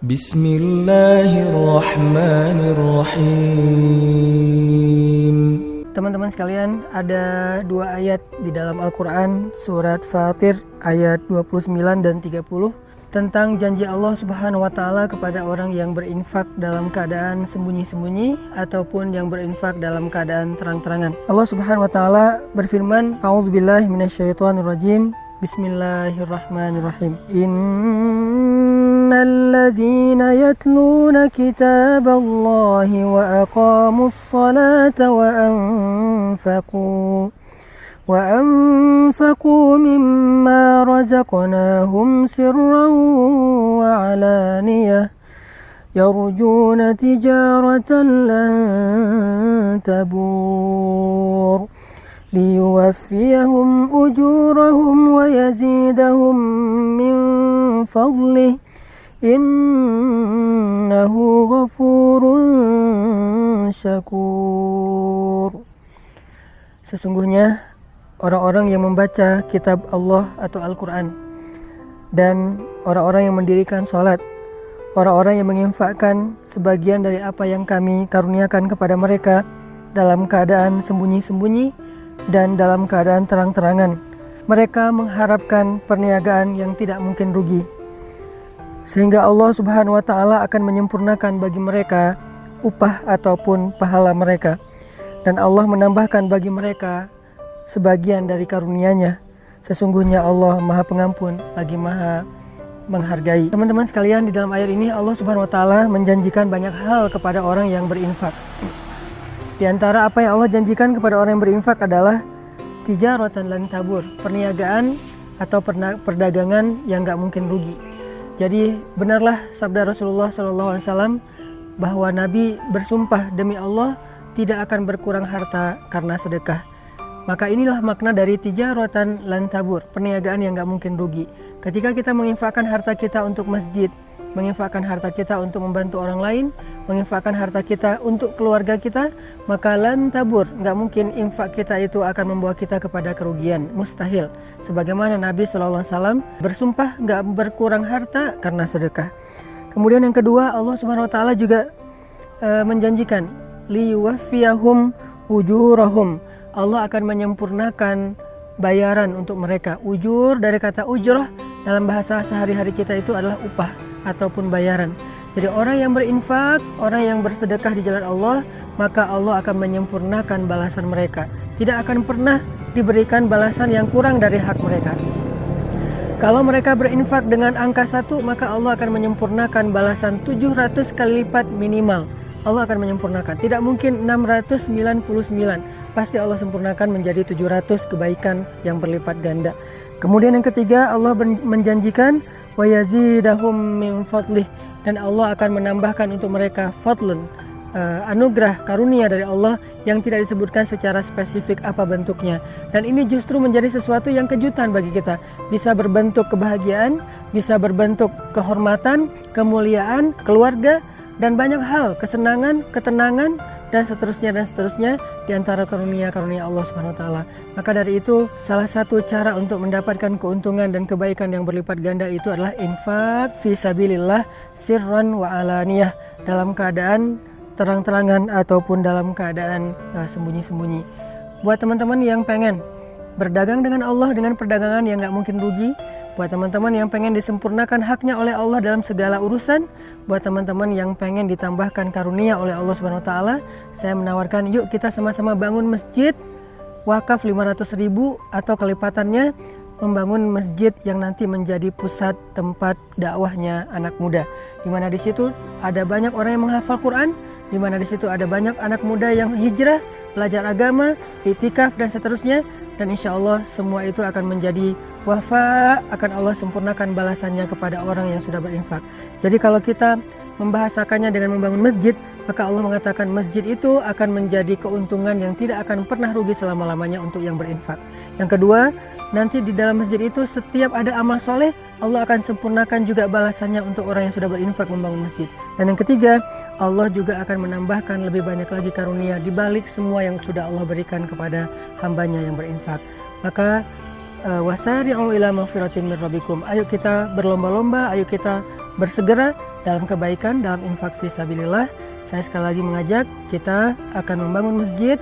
Bismillahirrahmanirrahim. Teman-teman sekalian, ada dua ayat di dalam Al-Quran, surat Fatir ayat 29 dan 30 tentang janji Allah Subhanahu wa Ta'ala kepada orang yang berinfak dalam keadaan sembunyi-sembunyi ataupun yang berinfak dalam keadaan terang-terangan. Allah Subhanahu wa Ta'ala berfirman, A'udzubillahi minasyaitonirrajim. Bismillahirrahmanirrahim. Innalladzina yatluna kitaballahi wa aqamus salata وأنفقوا مما رزقناهم سرا وعلانية يرجون تجارة لن تبور ليوفيهم أجورهم ويزيدهم من فضله إنه غفور شكور. Sesungguhnya orang-orang yang membaca kitab Allah atau Al-Quran dan orang-orang yang mendirikan sholat, orang-orang yang menginfakkan sebagian dari apa yang kami karuniakan kepada mereka dalam keadaan sembunyi-sembunyi dan dalam keadaan terang-terangan, mereka mengharapkan perniagaan yang tidak mungkin rugi, sehingga Allah Subhanahu wa Ta'ala akan menyempurnakan bagi mereka upah ataupun pahala mereka, dan Allah menambahkan bagi mereka sebagian dari karunia-Nya. Sesungguhnya Allah Maha Pengampun lagi Maha Menghargai. Teman-teman sekalian, di dalam ayat ini Allah Subhanahu wa Ta'ala menjanjikan banyak hal kepada orang yang berinfak. Di antara apa yang Allah janjikan kepada orang yang berinfak adalah tijaratan lan tabur, perniagaan atau perdagangan yang gak mungkin rugi. Jadi benarlah sabda Rasulullah SAW bahwa Nabi bersumpah demi Allah tidak akan berkurang harta karena sedekah. Maka inilah makna dari tijaratan lan tabur, perniagaan yang gak mungkin rugi. Ketika kita menginfakkan harta kita untuk masjid, menginfakkan harta kita untuk membantu orang lain, menginfakkan harta kita untuk keluarga kita, maka lan tabur, gak mungkin infak kita itu akan membawa kita kepada kerugian, mustahil. Sebagaimana Nabi SAW bersumpah gak berkurang harta karena sedekah. Kemudian yang kedua, Allah Subhanahu wa Ta'ala juga menjanjikan liyuwaffiyahum ujurahum, Allah akan menyempurnakan bayaran untuk mereka. Ujur dari kata ujrah dalam bahasa sehari-hari kita itu adalah upah ataupun bayaran. Jadi orang yang berinfak, orang yang bersedekah di jalan Allah, maka Allah akan menyempurnakan balasan mereka. Tidak akan pernah diberikan balasan yang kurang dari hak mereka. Kalau mereka berinfak dengan angka 1, maka Allah akan menyempurnakan balasan 700 kali lipat minimal. Allah akan menyempurnakan. Tidak mungkin 699. Pasti Allah sempurnakan menjadi 700 kebaikan yang berlipat ganda. Kemudian yang ketiga, Allah menjanjikan wa yazidahum min fadlih, dan Allah akan menambahkan untuk mereka fadlun, anugerah karunia dari Allah yang tidak disebutkan secara spesifik apa bentuknya. Dan ini justru menjadi sesuatu yang kejutan bagi kita. Bisa berbentuk kebahagiaan, bisa berbentuk kehormatan, kemuliaan, keluarga, dan banyak hal, kesenangan, ketenangan, dan seterusnya di antara karunia-karunia Allah Subhanahu wa Ta'ala. Maka dari itu, salah satu cara untuk mendapatkan keuntungan dan kebaikan yang berlipat ganda itu adalah infak fi sabilillah sirran wa alaniyah, dalam keadaan terang-terangan ataupun dalam keadaan sembunyi-sembunyi. Buat teman-teman yang pengen berdagang dengan Allah dengan perdagangan yang gak mungkin rugi, buat teman-teman yang pengen disempurnakan haknya oleh Allah dalam segala urusan, buat teman-teman yang pengen ditambahkan karunia oleh Allah Subhanahu wa Ta'ala, saya menawarkan yuk kita sama-sama bangun masjid wakaf 500.000 atau kelipatannya, membangun masjid yang nanti menjadi pusat tempat dakwahnya anak muda, di mana di situ ada banyak orang yang menghafal Quran, di mana di situ ada banyak anak muda yang hijrah, belajar agama, iktikaf dan seterusnya, dan insya Allah semua itu akan menjadi wafa, akan Allah sempurnakan balasannya kepada orang yang sudah berinfak. Jadi kalau kita membahasakannya dengan membangun masjid, maka Allah mengatakan masjid itu akan menjadi keuntungan yang tidak akan pernah rugi selama-lamanya untuk yang berinfak. Yang kedua, nanti di dalam masjid itu setiap ada amal soleh, Allah akan sempurnakan juga balasannya untuk orang yang sudah berinfak membangun masjid. Dan yang ketiga, Allah juga akan menambahkan lebih banyak lagi karunia di balik semua yang sudah Allah berikan kepada hambanya yang berinfak. Maka wasari'u ila maghfiratin min rabbikum. Ayo kita berlomba-lomba, ayo kita bersegera dalam kebaikan, dalam infak fisabilillah. Saya sekali lagi mengajak kita akan membangun masjid,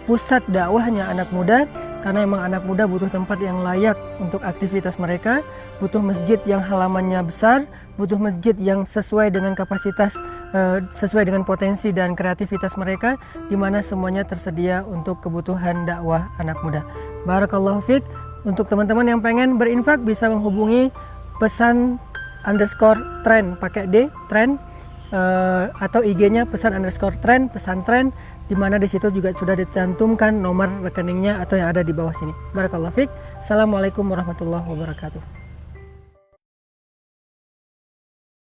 pusat dakwahnya anak muda, karena memang anak muda butuh tempat yang layak untuk aktivitas mereka, butuh masjid yang halamannya besar, butuh masjid yang sesuai dengan kapasitas, sesuai dengan potensi dan kreativitas mereka, di mana semuanya tersedia untuk kebutuhan dakwah anak muda. Barakallahu fiik. Untuk teman-teman yang pengen berinfak bisa menghubungi pesan_tren pakai D, tren, atau IG-nya pesan_tren, pesantren, di mana di situ juga sudah dicantumkan nomor rekeningnya atau yang ada di bawah sini. Barakallahu fiik. Assalamualaikum warahmatullahi wabarakatuh.